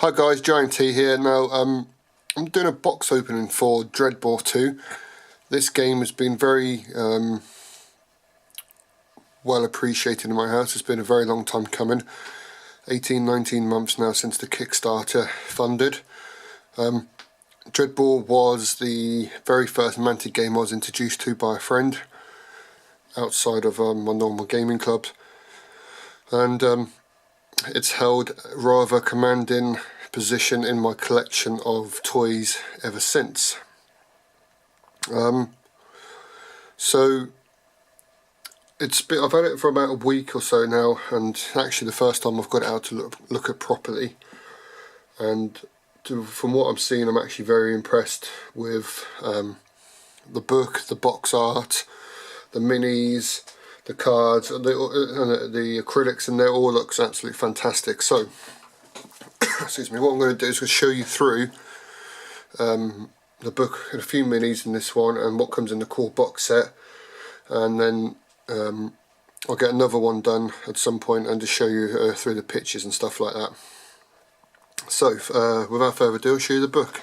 Hi guys, Giant.T here. Now, I'm doing a box opening for Dreadball 2. This game has been very well appreciated in my house. It's been a very long time coming. 18-19 months now since the Kickstarter funded. Dreadball was the very first Mantic game I was introduced to by a friend outside of my normal gaming clubs, and it's held a rather commanding position in my collection of toys ever since. So I've had it for about a week or so now, and actually the first time I've got it out to look at properly, and from what I'm seeing, I'm actually very impressed with the book, the box art, the minis, the cards, the acrylics, and they all looks absolutely fantastic. So excuse me, what I'm going to do is show you through the book and a few minis in this one and what comes in the core box set, and then I'll get another one done at some point and just show you through the pictures and stuff like that. So without further ado, I'll show you the book.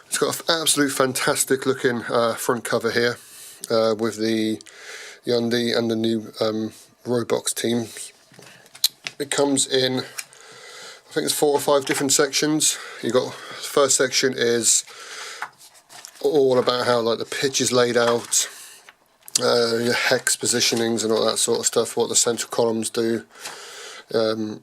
It's got an absolute fantastic looking front cover here with the Giant.T and the new Roblox team. It comes in, I think it's 4 or 5 different sections. You got, the first section is all about how like the pitch is laid out, your hex positionings and all that sort of stuff, what the central columns do, you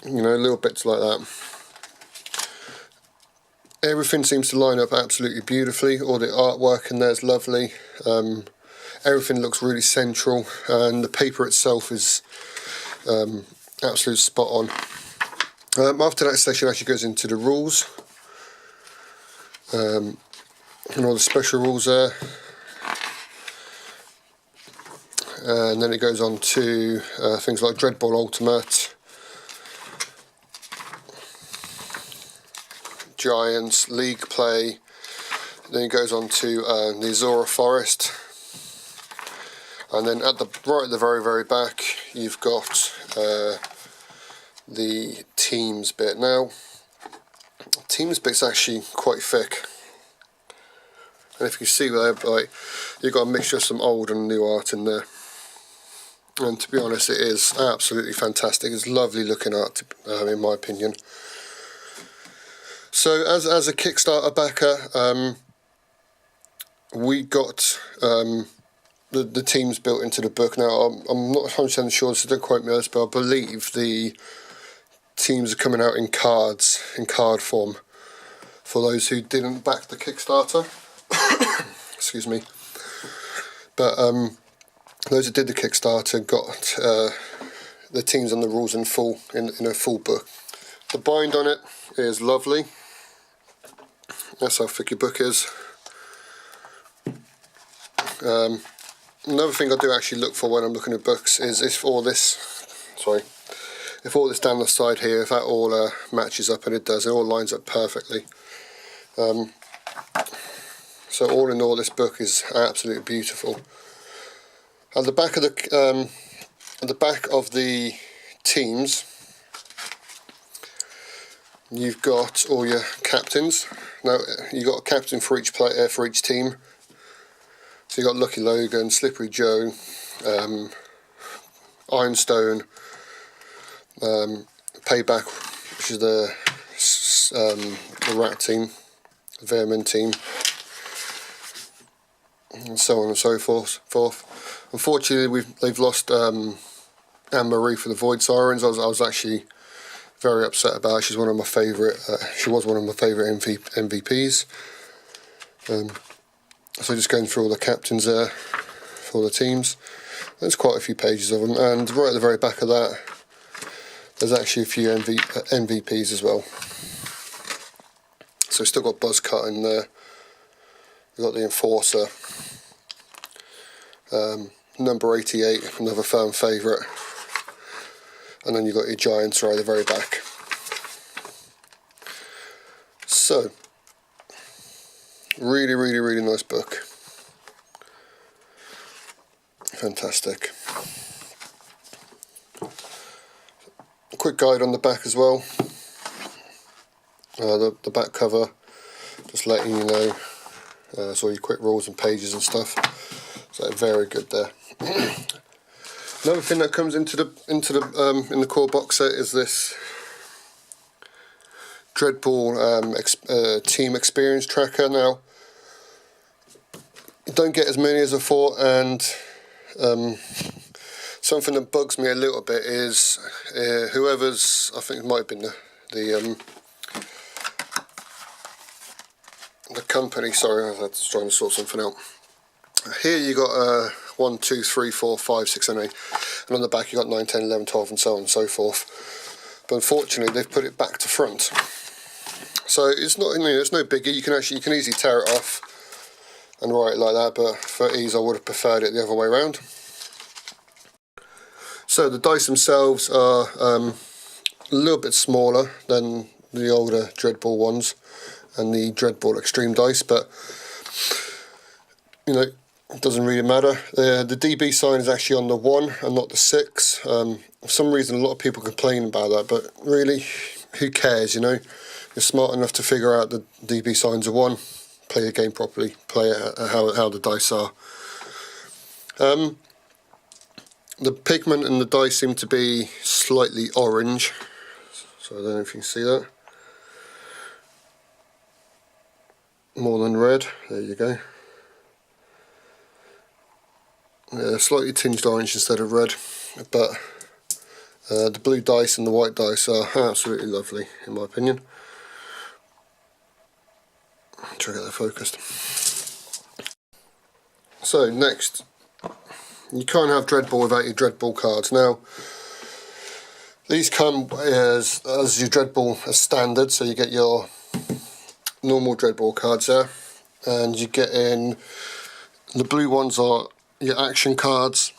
know, little bits like that. Everything seems to line up absolutely beautifully. All the artwork in there is lovely. Everything looks really central, and the paper itself is absolute spot on. After that section actually goes into the rules, and all the special rules there, and then it goes on to things like Dreadball Ultimate, Giants, League Play. Then it goes on to the Azora Forest, and then right at the very back you've got the teams bit. Now, teams bit's actually quite thick, and if you see there, like, you've got a mixture of some old and new art in there, and to be honest, it is absolutely fantastic. It's lovely looking art, in my opinion. So as a Kickstarter backer, we got the teams built into the book. Now, I'm not 100% sure, so don't quote me on this, but I believe the teams are coming out in cards, in card form, for those who didn't back the Kickstarter. Excuse me. But those who did the Kickstarter got the teams and the rules in full, in a full book. The bind on it is lovely. That's how thick your book is. Another thing I do actually look for when I'm looking at books is if all this down the side here, if that all matches up, and it does, it all lines up perfectly. So all in all, this book is absolutely beautiful. At the back of the teams, you've got all your captains. Now, you've got a captain for each player, for each team. So you've got Lucky Logan, Slippery Joe, Ironstone, Payback, which is the rat team, the vermin team, and so on and so forth. Unfortunately, they've lost Anne-Marie for the Void Sirens. I was actually very upset about her. She's one of my favourite. She was one of my favourite MVPs. So just going through all the captains there for the teams. There's quite a few pages of them, and right at the very back of that, there's actually a few MVPs as well. So we've still got Buzzcut in there. We've got the Enforcer, number 88, another firm favourite, and then you've got your Giants right at the very back. So, really nice book. Fantastic. A quick guide on the back as well. the back cover, just letting you know it's all your quick rules and pages and stuff. So very good there. Another thing that comes in the core box set is this Dreadball team experience tracker. Now, you don't get as many as I thought, and something that bugs me a little bit is whoever's, I think it might have been the company. Sorry, I was trying to sort something out. Here you got 1, 2, 3, 4, 5, 6, and 8, and on the back you got 9, 10, 11, 12, and so on and so forth. But unfortunately, they've put it back to front. So it's not, it's no biggie. You can easily tear it off and write it like that. But for ease, I would have preferred it the other way around. So the dice themselves are a little bit smaller than the older Dreadball ones and the Dreadball Extreme dice, but it doesn't really matter. The DB sign is actually on the 1 and not the 6. For some reason a lot of people complain about that, but really, who cares, You're smart enough to figure out the DB signs are 1, play your game properly, play it how the dice are. The pigment in the dice seem to be slightly orange, so I don't know if you can see that. More than red, there you go. Yeah, slightly tinged orange instead of red, but the blue dice and the white dice are absolutely lovely in my opinion. Try to get that focused. So next, you can't have Dreadball without your Dreadball cards. Now, these come as your Dreadball as standard, so you get your normal Dreadball cards there, and you get in, the blue ones are your action cards,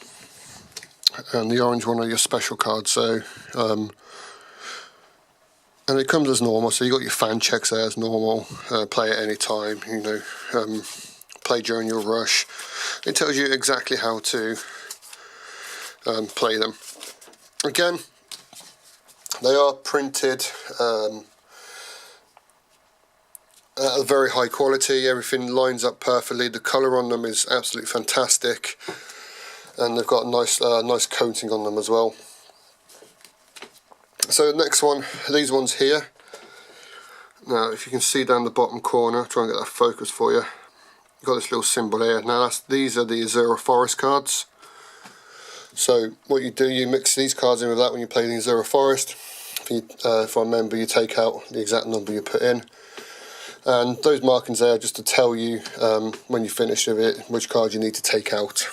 and the orange one are your special cards. So, and it comes as normal, so you got your fan checks there as normal, play at any time, play during your rush. It tells you exactly how to play them. Again, they are printed at a very high quality. Everything lines up perfectly. The colour on them is absolutely fantastic, and they've got a nice coating on them as well. So the next one, these ones here. Now, if you can see down the bottom corner, try and get that focus for you. You've got this little symbol here. Now these are the Azura Forest cards. So what you do, you mix these cards in with that when you play the Azura Forest. If I remember, you take out the exact number you put in. And those markings there are just to tell you when you finish with it which card you need to take out.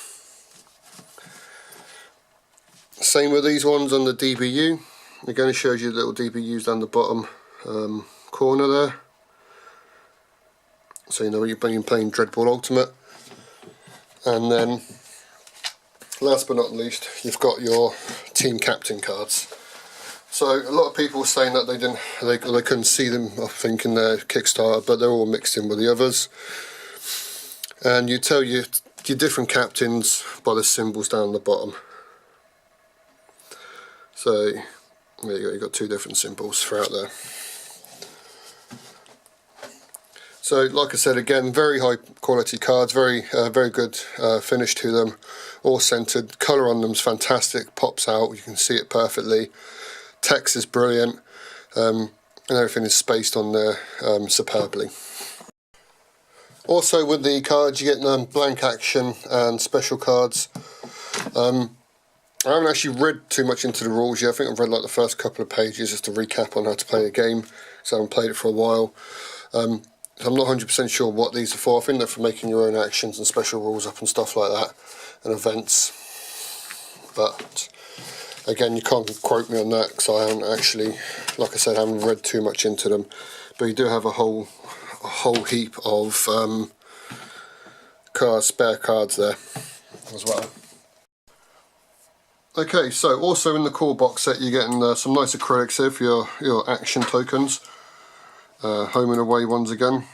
Same with these ones on the DBU. Again, it shows you the little DBUs down the bottom corner there, so you know when you're playing Dreadball Ultimate. And then last but not least, you've got your team captain cards. So a lot of people were saying that they couldn't see them, I think, in their Kickstarter, but they're all mixed in with the others. And you tell your different captains by the symbols down the bottom. So there you go, you've got 2 different symbols throughout there. So like I said, again, very high quality cards, very good finish to them, all centered. Colour on them is fantastic, pops out, you can see it perfectly. Text is brilliant, and everything is spaced on there superbly. Also with the cards you get blank action and special cards. I haven't actually read too much into the rules yet. I think I've read like the first couple of pages just to recap on how to play the game, so I haven't played it for a while. I'm not 100% sure what these are for. I think they're for making your own actions and special rules up and stuff like that, and events. But again, you can't quote me on that because I haven't actually, like I said, I haven't read too much into them. But you do have a whole heap of spare cards there as well. Okay, so also in the core box set you're getting some nice acrylics here for your action tokens. Home and away ones again.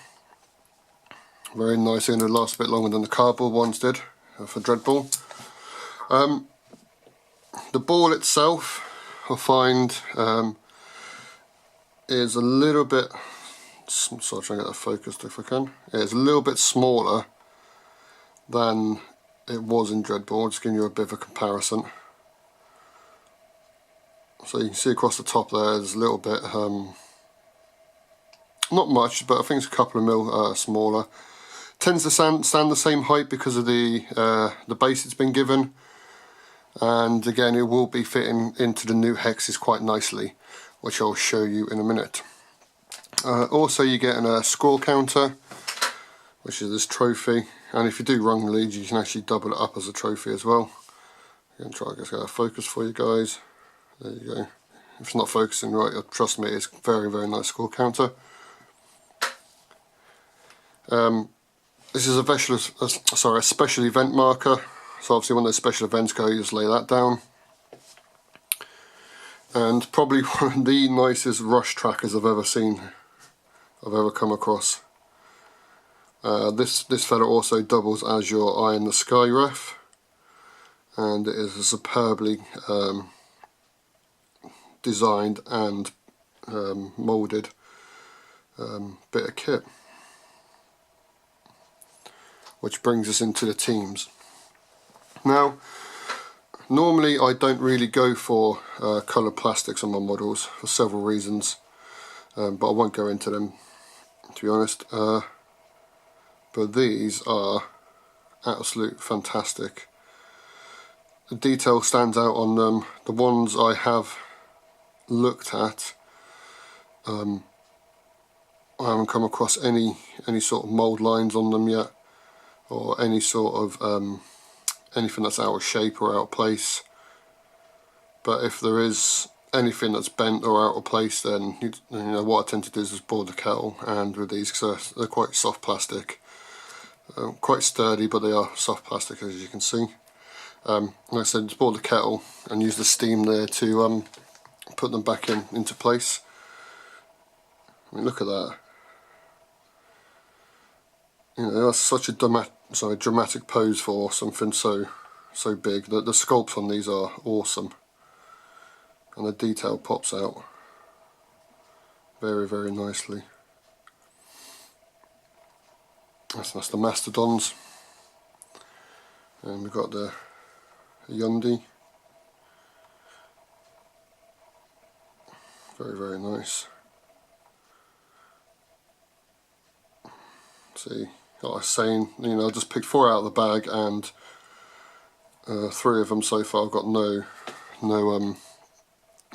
Very nice, going to last a bit longer than the cardboard ones did for Dreadball. The ball itself, I find, is a little bit so I'll try and get that focused if I can. Yeah, it's a little bit smaller than it was in Dreadball, just giving you a bit of a comparison. So you can see across the top there's a little bit, not much, but I think it's a couple of mil smaller. Tends to stand the same height because of the base it's been given, and again it will be fitting into the new hexes quite nicely, which I'll show you in a minute. Also you get a scroll counter, which is this trophy, and if you do wrong leads you can actually double it up as a trophy as well. I'm going to try to get a focus for you guys. There you go. If it's not focusing right, trust me, it's very, very nice scroll counter. This is a special event marker, so obviously when those special events go you just lay that down. And probably one of the nicest rush trackers I've ever seen, I've ever come across. This fella also doubles as your Eye in the Sky ref, and it is a superbly designed and moulded bit of kit. Which brings us into the teams. Now, normally I don't really go for coloured plastics on my models for several reasons, but I won't go into them, to be honest. But these are absolute fantastic. The detail stands out on them. The ones I have looked at, I haven't come across any sort of mould lines on them yet, or any sort of anything that's out of shape or out of place. But if there is anything that's bent or out of place, then you know what I tend to do is just boil the kettle. And with these, because they're quite soft plastic, quite sturdy, but they are soft plastic as you can see. Like I said, just boil the kettle and use the steam there to put them back into place. I mean, look at that. You know, that's such a dramatic pose for something so big. The sculpts on these are awesome, and the detail pops out very, very nicely. That's the Mastodons, and we've got the Yundi. Very, very nice. See, like I was saying, you know, I just picked 4 out of the bag, and 3 of them so far I've got no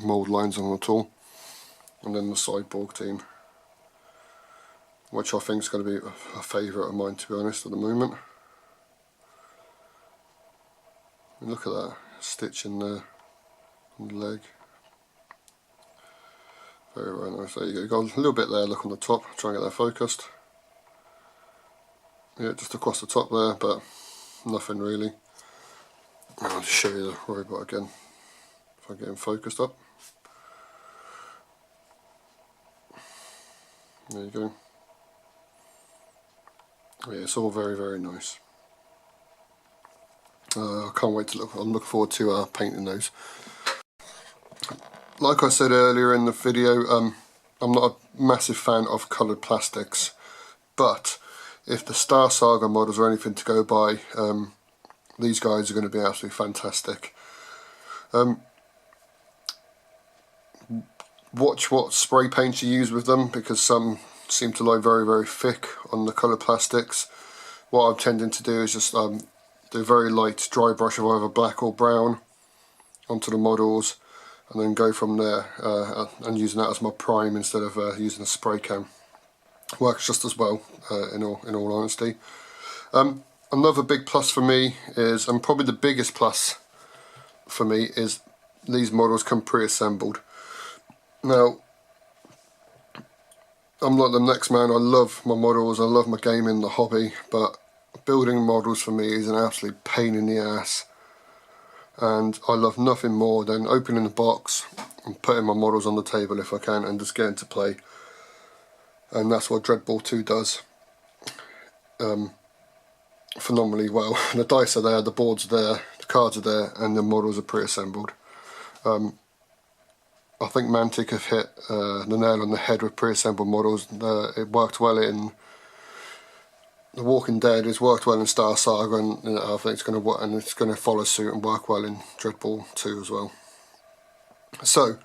mould lines on them at all. And then the Cyborg team, which I think is going to be a favourite of mine, to be honest, at the moment. And look at that stitch in there on the leg. Very, very nice. There you go. Got a little bit there, look on the top, try and get that focused. Yeah, just across the top there, but nothing really. I'll just show you the robot again, if I get him focused up. There you go. Yeah, it's all very, very nice. I can't wait to I'm looking forward to painting those. Like I said earlier in the video, I'm not a massive fan of coloured plastics, but if the Star Saga models are anything to go by, these guys are going to be absolutely fantastic. Watch what spray paints you use with them, because some seem to lie very, very thick on the coloured plastics. What I'm tending to do is just do a very light dry brush of either black or brown onto the models, and then go from there and using that as my prime instead of using a spray can. Works just as well, in all honesty. Another big plus for me is, and probably the biggest plus for me, is these models come pre-assembled. Now, I'm like the next man. I love my models, I love my gaming, the hobby, but building models for me is an absolute pain in the ass. And I love nothing more than opening the box and putting my models on the table if I can, and just getting to play. And that's what Dreadball 2 does phenomenally well. The dice are there, the boards are there, the cards are there, and the models are pre-assembled. I think Mantic have hit the nail on the head with pre-assembled models. It worked well in The Walking Dead, it's worked well in Star Saga, and I think it's going to work, and it's going to follow suit and work well in Dreadball 2 as well. So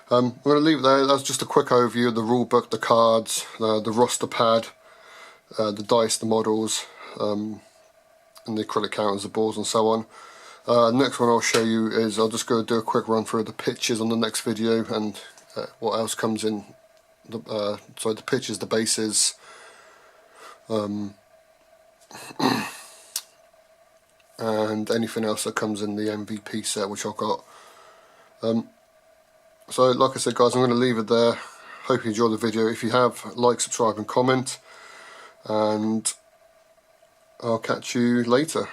I'm going to leave it there. That's just a quick overview of the rulebook, the cards, the roster pad, the dice, the models, and the acrylic counters, the balls, and so on. Next one I'll show you is, I'll just go do a quick run through the pitches on the next video, and what else comes in. So the pitches, the bases, and anything else that comes in the MVP set, which I've got. So like I said, guys, I'm going to leave it there. Hope you enjoy the video. If you have, like, subscribe and comment, and I'll catch you later.